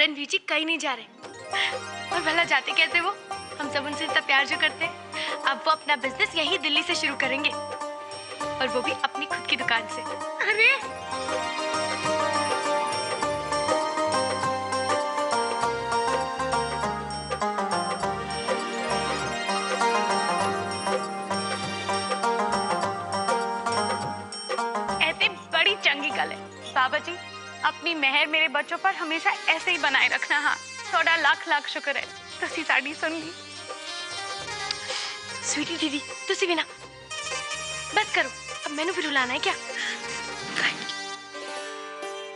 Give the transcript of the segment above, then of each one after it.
करणवीर जी कहीं नहीं जा रहे। और भला जाते कैसे वो? हम सब उनसे इतना प्यार जो करते हैं। अब वो अपना बिजनेस यही दिल्ली से शुरू करेंगे, और वो भी अपनी खुद की दुकान से। अरे ऐसी बड़ी चंगी गल है बाबा जी, अपनी मेहर मेरे बच्चों पर हमेशा ऐसे ही बनाए रखना। हाँ, थोड़ा लाख लाख शुक्र है तुसी साड़ी सुन ली। स्वीटी दीदी तुसी भी ना बस करो, अब मैंने भी रुलाना है क्या?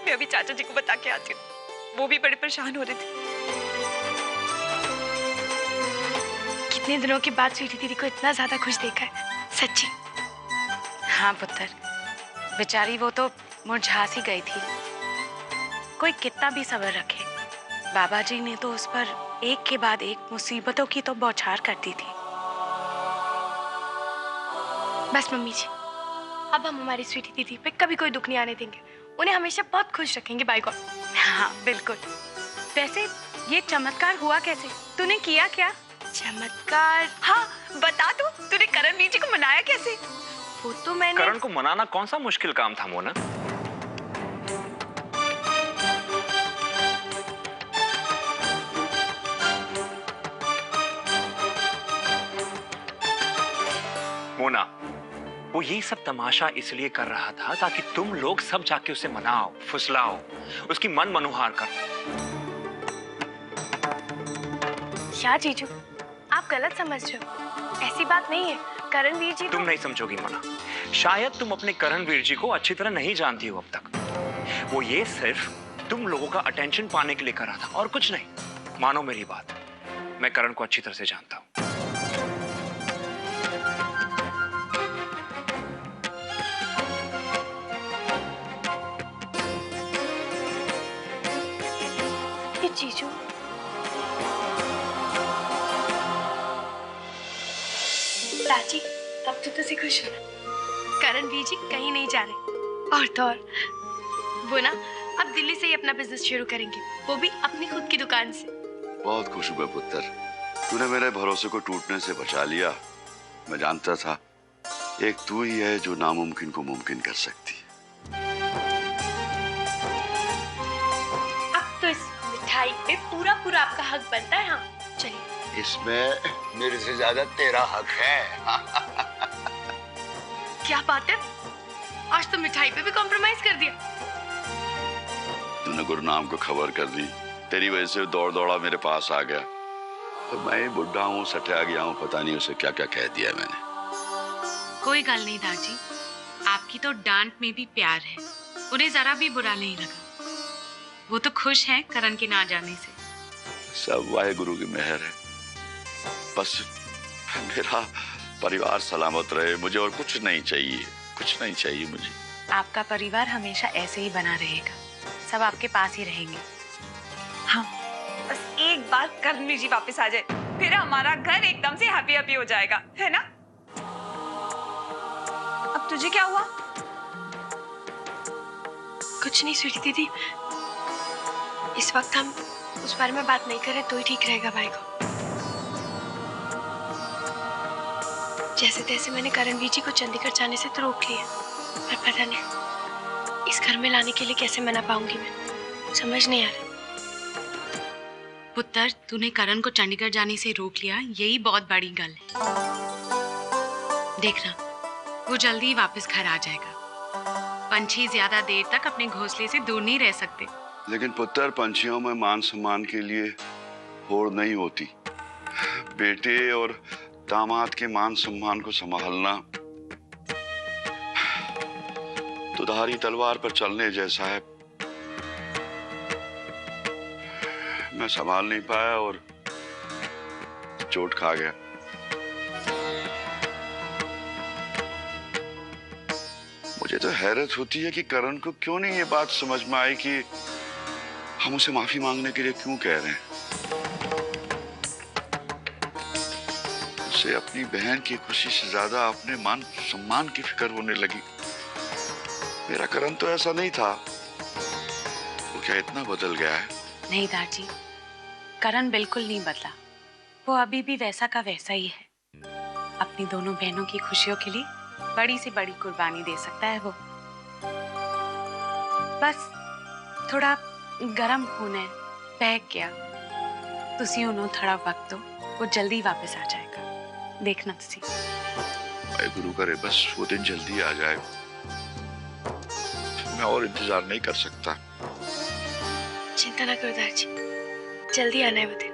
मैं अभी चाचा जी को बता के आती हूँ, वो भी बड़े परेशान हो रहे थे। कितने दिनों के बाद स्वीटी दीदी को इतना ज्यादा खुश देखा है, सच्ची। हाँ पुत्र, बेचारी वो तो मुरझा सी गई थी। कोई कितना भी सब्र रखे, बाबा जी ने तो उस पर एक के बाद एक मुसीबतों की तो बौछार कर दी थी। बस मम्मी जी, अब हम हमारी स्वीटी दीदी पे कभी कोई दुख नहीं आने देंगे। उन्हें हमेशा बहुत खुश रखेंगे। By God. हाँ बिल्कुल। वैसे ये चमत्कार हुआ कैसे? तूने किया क्या? चमत्कार? हाँ बता तू, तूने करणवीर जी को मनाया कैसे? वो तो मैंने करण को मनाना कौन सा मुश्किल काम था मोना? मोना, वो ये सब तमाशा इसलिए कर रहा था ताकि तुम लोग सब जाके उसे मनाओ, फुसलाओ, उसकी मन मनोहार करो। क्या जीजू, आप गलत समझ रहे हो। ऐसी बात नहीं है। करणवीर जी तुम नहीं समझोगी मोना। शायद तुम अपने करणवीर जी को अच्छी तरह नहीं जानती हो अब तक। वो ये सिर्फ तुम लोगों का अटेंशन पाने के लिए कर रहा था और कुछ नहीं। मानो मेरी बात, मैं करण को अच्छी तरह से जानता हूं। जीजू, राजी, अब तो तुझे खुश हो ना। करणवीर जी कहीं नहीं जा रहे। और तो और वो ना अब दिल्ली से ही अपना बिजनेस शुरू करेंगे, वो भी अपनी खुद की दुकान से। बहुत खुश हुआ पुत्र, तूने मेरे भरोसे को टूटने से बचा लिया। मैं जानता था एक तू ही है जो नामुमकिन को मुमकिन कर सकती है। अब तो इस मिठाई पे पूरा पूरा आपका हक बनता है। हाँ चलिए। इसमें मेरे से ज्यादा तेरा हक है। क्या बात है, आज तो मिठाई पे भी कॉम्प्रोमाइज कर दिया। तूने गुरनाम को खबर कर दी, तेरी वजह से दौड़ दौड़ा मेरे पास आ गया। तो मैं बुढ़ा हूँ, सटिया गया हूँ, पता नहीं उसे क्या क्या कह दिया मैंने। कोई गल नहीं दादी, आपकी तो डांट में भी प्यार है, उन्हें जरा भी बुरा नहीं लगा। वो तो खुश हैं करण के ना जाने से। सब वाहेगुरु की मेहर है। बस मेरा परिवार सलामत रहे, मुझे और कुछ नहीं चाहिए, कुछ नहीं चाहिए मुझे। आपका परिवार हमेशा ऐसे ही बना रहेगा, सब आपके पास ही रहेंगे। हाँ, बस एक बार करणवीर जी वापस आ जाए, फिर हमारा घर एकदम से हैप्पी हैप्पी हो जाएगा, है ना? अब तुझे क्या हुआ? कुछ नहीं स्वीटी दीदी, इस वक्त हम उस बारे में बात नहीं करें तो ही ठीक रहेगा भाई को। जैसे तैसे मैंने करणवीर जी को चंडीगढ़ जाने से तो रोक लिया, पर पता नहीं इस घर में लाने के लिए कैसे मना पाऊंगी मैं, समझ नहीं आ रहा। पुत्र, तूने करण को चंडीगढ़ जाने से रोक लिया, यही बहुत बड़ी गल है। देखना, वो जल्दी ही वापस घर आ जाएगा। पंछी ज्यादा देर तक अपने घोंसले से दूर नहीं रह सकते। लेकिन पुत्र, पंछियों में मान सम्मान के लिए होड़ नहीं होती। बेटे और दामाद के मान सम्मान को संभालना दुधारी तलवार पर चलने जैसा है। मैं संभाल नहीं पाया और चोट खा गया। मुझे तो हैरत होती है कि करण को क्यों नहीं ये बात समझ में आई कि हम उसे माफी मांगने के लिए क्यों कह रहे हैं। उसे अपनी बहन की खुशी से ज्यादा अपने मान सम्मान की फिक्र होने लगी। मेरा करण तो ऐसा नहीं था। वो क्या इतना बदल गया है? नहीं दादी, करण बिल्कुल नहीं बदला। वो अभी भी वैसा का वैसा ही है। अपनी दोनों बहनों की खुशियों के लिए बड़ी से बड़ी कुर्बानी दे सकता है वो। बस थोड़ा गरम खून है, बहक गया। तुसी उन्होंने थोड़ा वक्त दो, वो जल्दी वापस आ जाएगा, देखना तुसी। गुरु करे बस वो दिन जल्दी आ जाए, मैं और इंतजार नहीं कर सकता। चिंता ना करो दादी, जल्दी आना है वो दिन।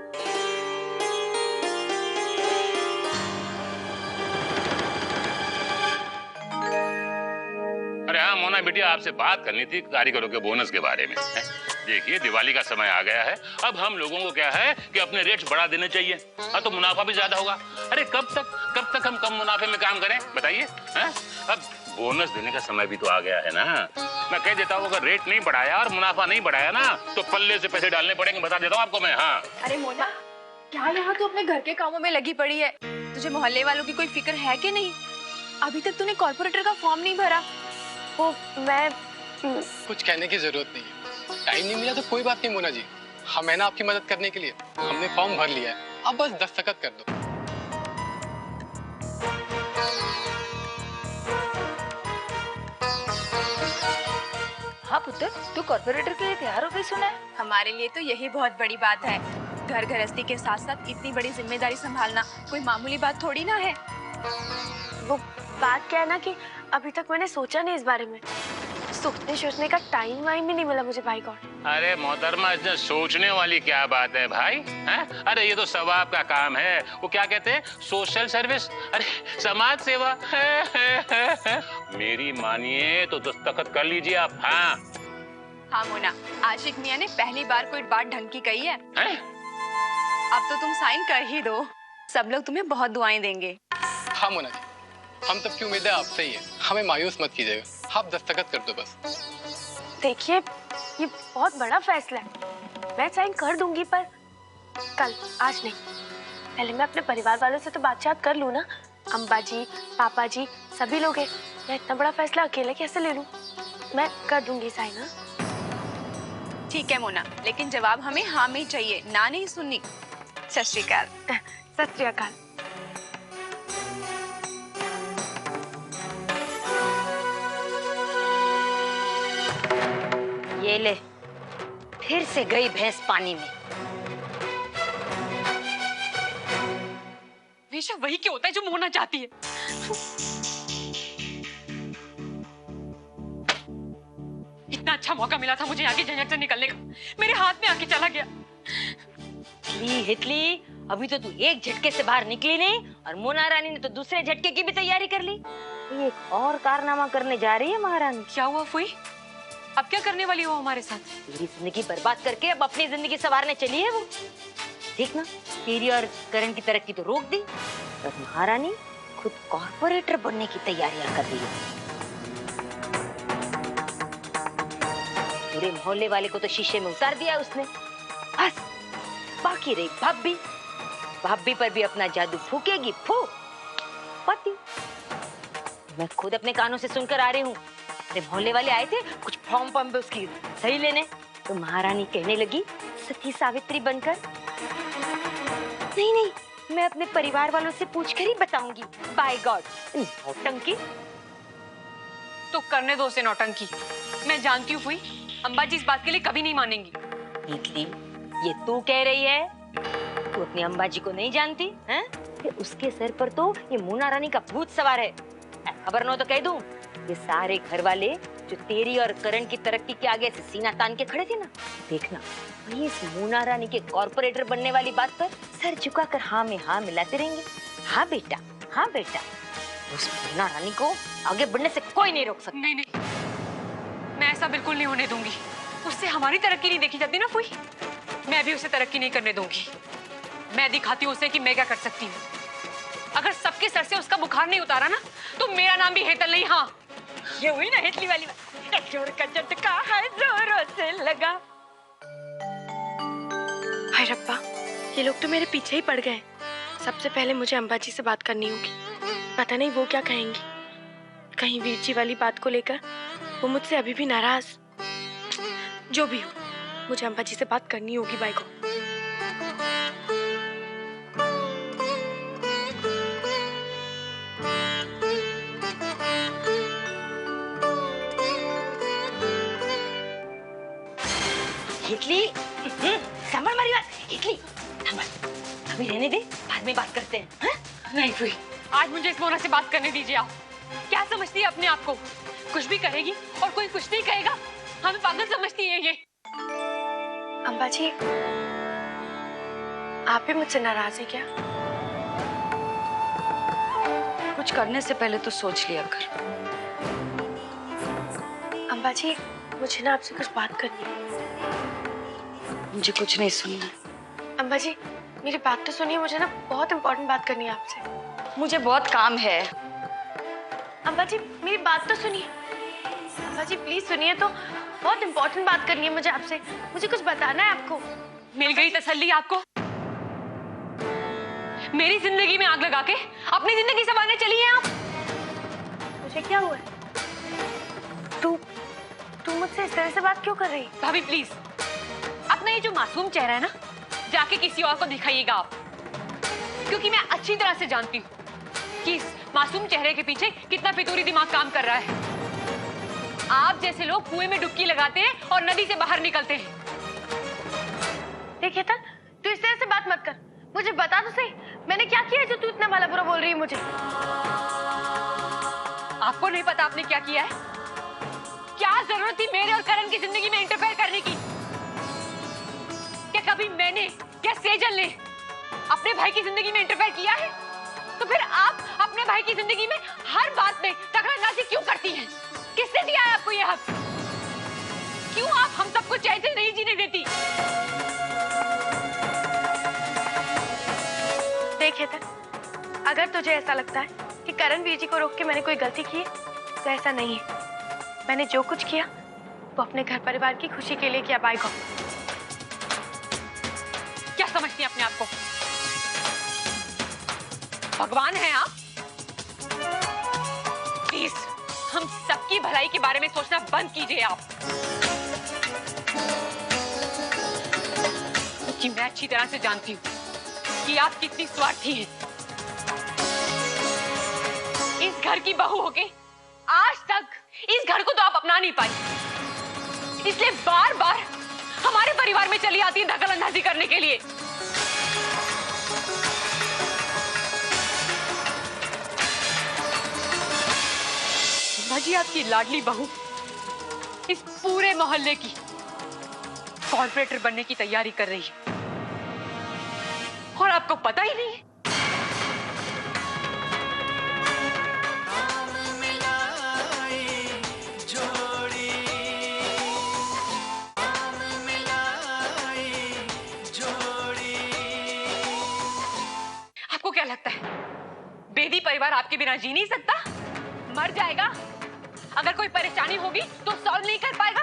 अरे हाँ मोना बेटी, आपसे बात करनी थी कारीगरों के बोनस के बारे में। देखिए दिवाली का समय आ गया है, अब हम लोगों को क्या है कि अपने रेट्स बढ़ा देने चाहिए, हाँ तो मुनाफा भी ज्यादा होगा। अरे कब तक हम कम मुनाफे में काम करें बताइए? अब बोनस देने का समय भी तो आ गया है ना। मैं कह देता हूँ अगर रेट नहीं बढ़ाया और मुनाफा नहीं बढ़ाया ना तो पल्ले से पैसे डालने पड़ेंगे, बता देता हूँ आपको मैं। हाँ अरे मोना, क्या यहाँ तू अपने घर के कामों में लगी पड़ी है? तुझे मोहल्ले वालों की कोई फिक्र है कि नहीं? अभी तक तूने कॉर्पोरेटर का फॉर्म नहीं भरा। वो मैं कुछ कहने की जरूरत नहीं है, टाइम नहीं मिला तो कोई बात नहीं मोना जी, हम है ना आपकी मदद करने के लिए। हमने फॉर्म भर लिया है, अब बस दस्तखत कर दो। हाँ पुत्र, तू कॉर्पोरेटर के लिए तैयार हो गई सुना है? हमारे लिए तो यही बहुत बड़ी बात है। घर गृहस्थी के साथ साथ इतनी बड़ी जिम्मेदारी संभालना कोई मामूली बात थोड़ी ना है। वो बात क्या है ना कि अभी तक मैंने सोचा नहीं इस बारे में, सोचने का टाइम वाइम भी नहीं मिला मुझे भाई गॉड। अरे मोहतरमा, इसमें सोचने वाली क्या बात है भाई? हैं? अरे ये तो सवाब का काम है, वो क्या कहते हैं, सोशल सर्विस, अरे समाज सेवा। मेरी मानिए तो दस्तखत कर लीजिए आप। हाँ हाँ मोना, आशिक मियां ने पहली बार कोई बात ढंग की कही है। अब तो तुम साइन कर ही दो, सब लोग तुम्हें बहुत दुआएं देंगे। हाँ मोना जी, हम सबकी उम्मीद है आपसे ही है, हमें मायूस मत कीजिएगा, आप दस्तखत कर दो बस। देखिए ये बहुत बड़ा फैसला है, मैं साइन कर दूंगी पर कल, आज नहीं। पहले मैं अपने परिवार वालों से तो बातचीत कर लूँ ना, अम्बा जी, पापा जी, सभी लोग हैं। मैं इतना बड़ा फैसला अकेले कैसे ले लूँ? मैं कर दूंगी साइन। हाँ ठीक है मोना, लेकिन जवाब हमें हाँ में ही चाहिए, ना नहीं सुननी। सत श्री अकाल। सत श्री अकाल। ये ले, फिर से गई भैंस पानी में। हमेशा वही क्यों होता है जो मोना चाहती है। इतना अच्छा मौका मिला था मुझे आगे झंझट से निकलने का, मेरे हाथ में आके चला गया। हितली, अभी तो तू एक झटके से बाहर निकली नहीं और मोना रानी ने तो दूसरे झटके की भी तैयारी कर ली। एक और कारनामा करने जा रही है महारानी। क्या हुआ फुई? अब क्या करने वाली हो हमारे साथ? तेरी जिंदगी बर्बाद करके अब अपनी जिंदगी संवारने चली है वो। देखना, तेरी और करण की तरक्की तो रोक दी, पर महारानी खुद कॉर्पोरेटर बनने की तैयारियां कर रही है। पूरे मोहल्ले वाले को तो शीशे में उतार दिया उसने। बस बाकी रही भाभी, भाभी पर भी अपना जादू फूकेगी। फूक पति, मैं खुद अपने कानों से सुनकर आ रही हूँ। मोहल्ले वाले आए थे कुछ फॉर्म पे उसकी सही लेने, तो महारानी कहने लगी सती सावित्री बनकर, नहीं, मैं अपने परिवार वालों से पूछकर ही बताऊंगी। बाय गॉड, नौटंकी। तो करने दो उसे नौटंकी, मैं जानती हूँ फुई, अम्बा जी इस बात के लिए कभी नहीं मानेंगी। इतली, ये तू कह रही है? तू अपनी अम्बा जी को नहीं जानती हैं? उसके सर पर तो ये मोना रानी का भूत सवार है। खबर न हो तो कह दूं, ये सारे घर वाले जो तेरी और करण की तरक्की के आगे से सीना तान के खड़े थे ना, देखना वही इस मोना रानी के कॉर्पोरेटर बनने वाली बात पर सर झुकाकर हाँ में हाँ मिलाते रहेंगे। हाँ बेटा, हाँ बेटा, उस मोना रानी को आगे बढ़ने से कोई नहीं रोक सकता। नहीं, मैं ऐसा बिल्कुल नहीं होने दूंगी। उससे हमारी तरक्की नहीं देखी जाती ना फुई, मैं भी उसे तरक्की नहीं करने दूंगी। मैं दिखाती हूँ उसे कि मैं क्या कर सकती हूँ। अगर सबके सर से उसका बुखार नहीं उतारा ना तो मेरा नाम भी हेतल नहीं। हाँ, ये हुई ना हेतली वाली बात, एक जोर का झटका है जोरों से लगा। हाय रब्बा, ये लोग तो मेरे पीछे ही पड़ गए। सबसे पहले मुझे अम्बा जी से बात करनी होगी, पता नहीं वो क्या कहेंगी। कहीं वीर जी वाली बात को लेकर वो मुझसे अभी भी नाराज। जो भी हो, मुझे अम्बा जी से बात करनी होगी बाई को। हिटली, संभल मारी बात। हिटली, संभल। अभी रहने दे, बाद में बात करते हैं। हाँ? नहीं फुई, आज मुझे इस मोना से बात करने दीजिए। आप क्या समझती है अपने आप को? कुछ भी करेगी और कोई कुछ नहीं कहेगा। हमें पागल समझती है ये। अम्बा जी, आप भी मुझसे नाराज हैं क्या? कुछ करने से पहले तो सोच लिया कर। अम्बा जी, मुझे ना आपसे कुछ बात करनी है। मुझे कुछ नहीं सुनना। अम्बा जी, मेरी बात तो सुनिए, मुझे ना बहुत इंपॉर्टेंट बात करनी है आपसे। मुझे बहुत काम है। अम्बा जी, मेरी बात तो सुनिए। अम्बा जी प्लीज सुनिए तो, बहुत इंपॉर्टेंट बात करनी है मुझे आपसे। मुझे कुछ बताना है आपको। मिल गई तसल्ली आपको? मेरी जिंदगी में आग लगा के अपनी जिंदगी संभालने चली हैं आप। मुझे क्या हुआ है? तू मुझसे इस तरह से बात क्यों कर रही? भाभी प्लीज, अपना ये जो मासूम चेहरा है ना, जाके किसी और को दिखाइएगा आप। क्योंकि मैं अच्छी तरह से जानती हूँ कि इस मासूम चेहरे के पीछे कितना फितूरी दिमाग काम कर रहा है। आप जैसे लोग कुएं में डुबकी लगाते हैं और नदी से बाहर निकलते हैं। देखिए तन, तू इस तरह से बात मत कर। मुझे बता तो सही, मैंने क्या किया है जो तू इतना भला बुरा बोल रही है मुझे? आपको नहीं पता आपने क्या किया है? क्या जरूरत थी मेरे और करण की जिंदगी में इंटरफेयर करने की? क्या कभी मैंने या सेजल ने अपने भाई की जिंदगी में इंटरफेयर किया है? तो फिर आप अपने भाई की जिंदगी में हर बात में दखलंदाजी क्यों करती हैं? किसने दिया है आपको यह हक? क्यों आप हम सबको चैन से नहीं जीने देती? देखिए तन, अगर तुझे ऐसा लगता है कि करण वीर जी को रोक के मैंने कोई गलती की है, तो ऐसा नहीं है। मैंने जो कुछ किया वो अपने घर परिवार की खुशी के लिए किया बाई को। क्या समझती हैं अपने आप को? भगवान हैं आप? प्लीज हम सबकी भलाई के बारे में सोचना बंद कीजिए आप। क्योंकि मैं अच्छी तरह से जानती हूँ कि आप कितनी स्वार्थी हैं। इस घर की बहू होके आज तक इस घर को तो आप अपना नहीं पाई, इसलिए बार बार हमारे परिवार में चली आती है दखलंदाजी करने के लिए। भाजी, आपकी लाडली बहू इस पूरे मोहल्ले की कॉर्पोरेटर बनने की तैयारी कर रही है और आपको पता ही नहीं है। आपको क्या लगता है बेदी परिवार आपके बिना जी नहीं सकता? मर जाएगा? अगर कोई परेशानी होगी तो सॉल्व नहीं कर पाएगा?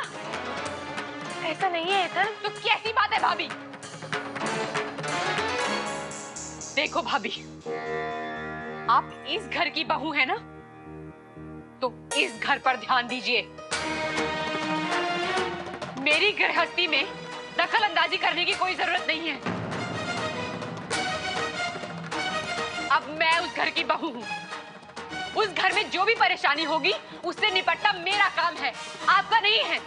ऐसा नहीं है इधर। तो कैसी बात है भाभी? देखो भाभी, आप इस घर की बहू है ना, तो इस घर पर ध्यान दीजिए। मेरी गृहस्थी में दखल अंदाजी करने की कोई जरूरत नहीं है। अब मैं उस घर की बहू हूं। उस घर में जो भी परेशानी होगी उससे निपटना मेरा काम है, आपका नहीं है।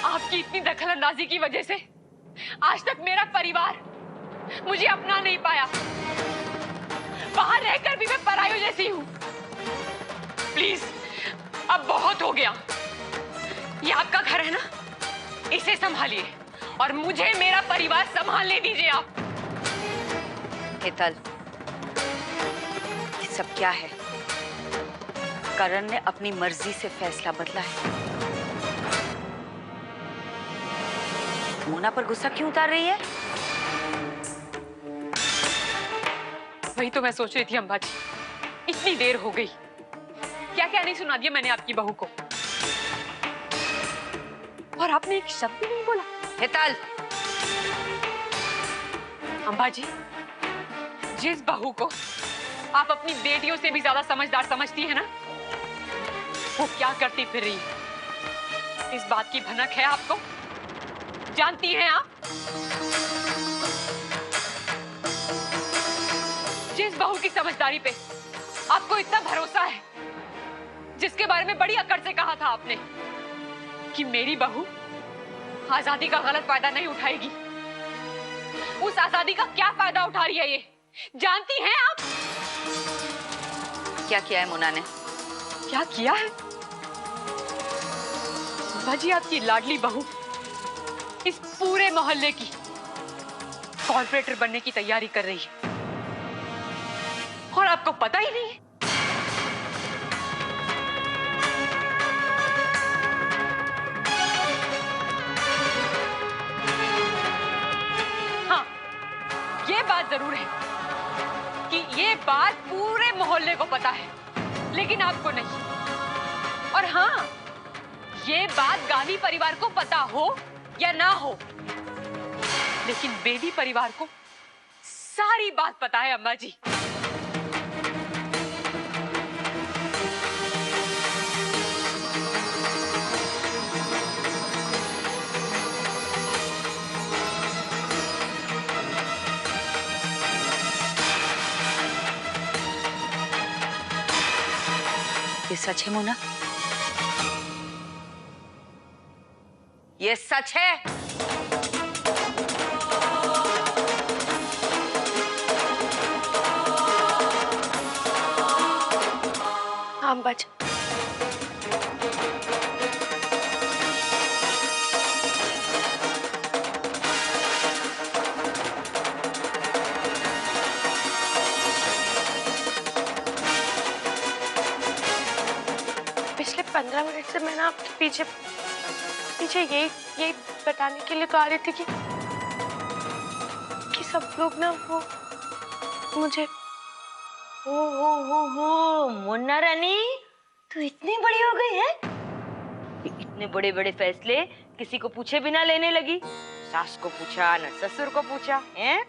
आपकी इतनी दखल अंदाजी की वजह से आज तक मेरा परिवार मुझे अपना नहीं पाया। बाहर रहकर भी मैं परायो जैसी हूं। प्लीज, अब बहुत हो गया। ये आपका घर है ना, इसे संभालिए और मुझे मेरा परिवार संभालने दीजिए आप। हेतल, ये सब क्या है? करण ने अपनी मर्जी से फैसला बदला है। मोना पर गुस्सा क्यों उतार रही है? वही तो मैं सोच रही थी अम्बा जी, इतनी देर हो गई, क्या क्या नहीं सुना दिया मैंने आपकी बहू को, और आपने एक शब्द भी नहीं बोला। हेतल, अम्बा जी, जिस बहू को आप अपनी बेटियों से भी ज्यादा समझदार समझती है ना, वो क्या करती फिर रही है? इस बात की भनक है आपको? जानती हैं आप? जिस बहू की समझदारी पे आपको इतना भरोसा है, जिसके बारे में बड़ी अकड़ से कहा था आपने कि मेरी बहू आजादी का गलत फायदा नहीं उठाएगी, उस आजादी का क्या फायदा उठा रही है ये जानती हैं आप? क्या किया है मोना ने? क्या किया है? बाजी, आपकी लाडली बहू इस पूरे मोहल्ले की कॉर्पोरेटर बनने की तैयारी कर रही है और आपको पता ही नहीं है। हाँ, ये बात जरूर है कि ये बात पूरे मोहल्ले को पता है, लेकिन आपको नहीं। और हाँ, ये बात गांधी परिवार को पता हो या ना हो, लेकिन बेदी परिवार को सारी बात पता है अम्मा जी। ये सच है मोना? ये सच है? हाँ अम्बाजी। पिछले 15 मिनट से मैं ना आपके पीछे यही बताने के लिए तो आ रही थी कि सब लोग ना वो मुझे हो मोना रानी, तू इतनी बड़ी हो गई है? इतने बड़े बड़े फैसले किसी को पूछे बिना लेने लगी। सास को पूछा न ससुर को पूछा, हैं?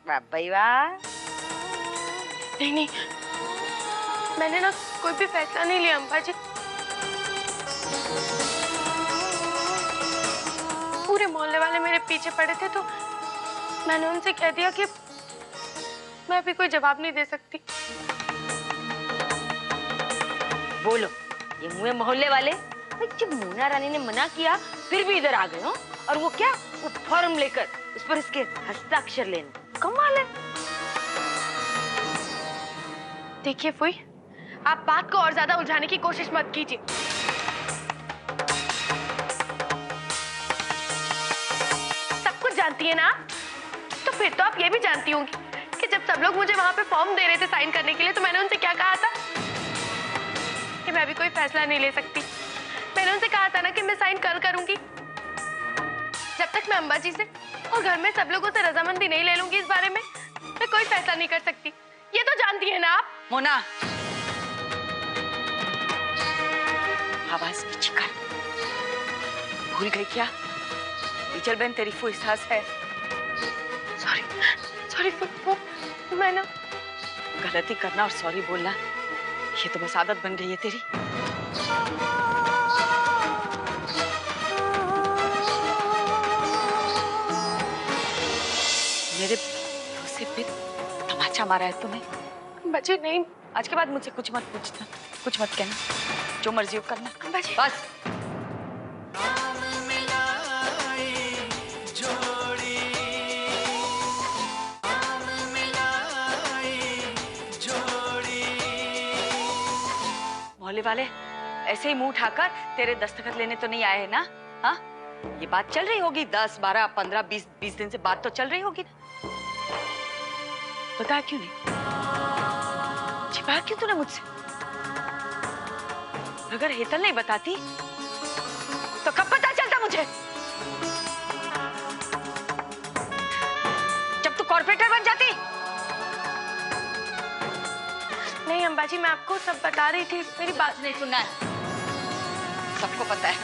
वाह भाई वाह। नहीं, मैंने ना कोई भी फैसला नहीं लिया अम्बाजी। पूरे मोहल्ले वाले मेरे पीछे पड़े थे तो मैंने उनसे कह दिया कि मैं अभी कोई जवाब नहीं दे सकती। बोलो, ये मुँह मोहल्ले वाले जब मोना रानी ने मना किया फिर भी इधर आ गए हो, और वो क्या, वो फॉर्म लेकर उस पर इसके हस्ताक्षर लेना, कमाल है। देखिए फुई, आप बात को और ज्यादा उलझाने की कोशिश मत कीजिए। सब कुछ जानती है ना, तो फिर तो आप ये भी जानती होंगी कि जब सब लोग मुझे वहां पे फॉर्म दे रहे थे साइन करने के लिए, तो मैंने उनसे क्या कहा था कि मैं भी कोई फैसला नहीं ले सकती। मैंने उनसे कहा था ना कि मैं साइन कल करूंगी। जब तक मैं अम्बाजी से और घर में सब लोगों से रजामंदी नहीं ले लूंगी इस बारे में, मैं कोई फैसला नहीं कर सकती। ये तो जानती है ना आप। मोना, आवाज नीचे कर। भूल गई क्या? बीचल बहन तेरी फुई सास है। सॉरी वो मैं ना गलती करना और सॉरी बोलना, ये तो बस आदत बन गई है तेरी। मेरे से फिर तमाचा मारा है तुम्हें। बच्चे नहीं, आज के बाद मुझसे कुछ मत पूछना, कुछ मत कहना, जो मर्जी हो करना। बस। मोहल्ले वाले ऐसे ही मुंह उठाकर तेरे दस्तखत लेने तो नहीं आए हैं ना? हाँ, ये बात चल रही होगी 10, 12, 15, 20 दिन से बात तो चल रही होगी। बता क्यों नहीं? छिपा क्यों तूने मुझसे? अगर हेतल नहीं बताती तो कब पता चलता मुझे? जब तू कॉर्पोरेटर बन जाती। नहीं अम्बाजी, मैं आपको सब बता रही थी। मेरी बात नहीं सुनना है। सबको पता है,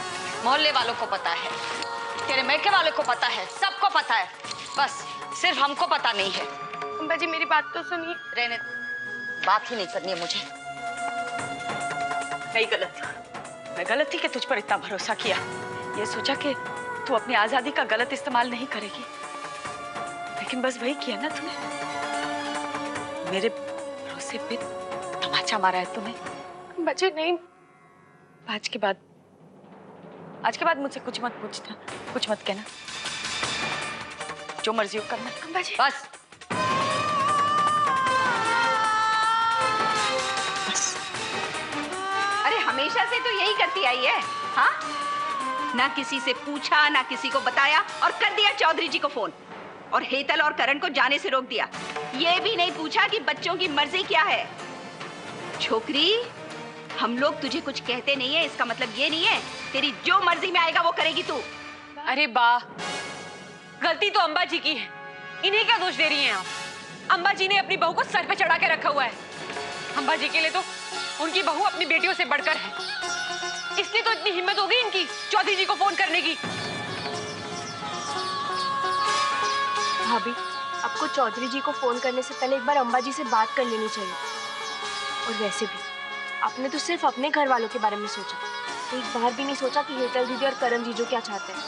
मोहल्ले वालों को पता है, तेरे मैके वालों को पता है, सबको पता है। बस सिर्फ हमको पता नहीं है। अम्बाजी मेरी बात तो सुनिए। रहने, बात ही नहीं करनी है मुझे। मैं गलत थी कि तुझ पर इतना भरोसा किया, ये सोचा कि तू अपनी आजादी का गलत इस्तेमाल नहीं करेगी, लेकिन बस वही किया ना तूने। मेरे भरोसे पे तमाचा मारा है तूने। बच्चे नहीं, आज के बाद मुझसे कुछ मत पूछना, कुछ मत कहना, जो मर्जी हो करना। अम्बा जी। बस अरे हमेशा से तो यही करती आई है। हाँ, ना किसी से पूछा, ना किसी को बताया, और कर दिया चौधरी जी को फोन, और हेतल और करण को जाने से रोक दिया। ये भी नहीं पूछा कि बच्चों की मर्जी क्या है। छोकरी, हम लोग तुझे कुछ कहते नहीं है, इसका मतलब ये नहीं है तेरी जो मर्जी में आएगा वो करेगी तू। अरे बा, गलती तो अंबा जी की है, इन्हें क्या दोष दे रही हैं आप? अंबा जी ने अपनी बहू को सर पे चढ़ा के रखा हुआ है। अंबा जी के लिए तो उनकी बहू अपनी बेटियों से बढ़कर है। इसलिए तो इतनी हिम्मत हो गई इनकी चौधरी जी को फोन करने की। भाभी, आपको चौधरी जी को फोन करने से पहले एक बार अम्बा जी से बात कर लेनी चाहिए। और वैसे भी आपने तो सिर्फ अपने घर वालों के बारे में सोचा, एक बार भी नहीं सोचा कि हेतल दीदी और करण जीजू क्या चाहते हैं।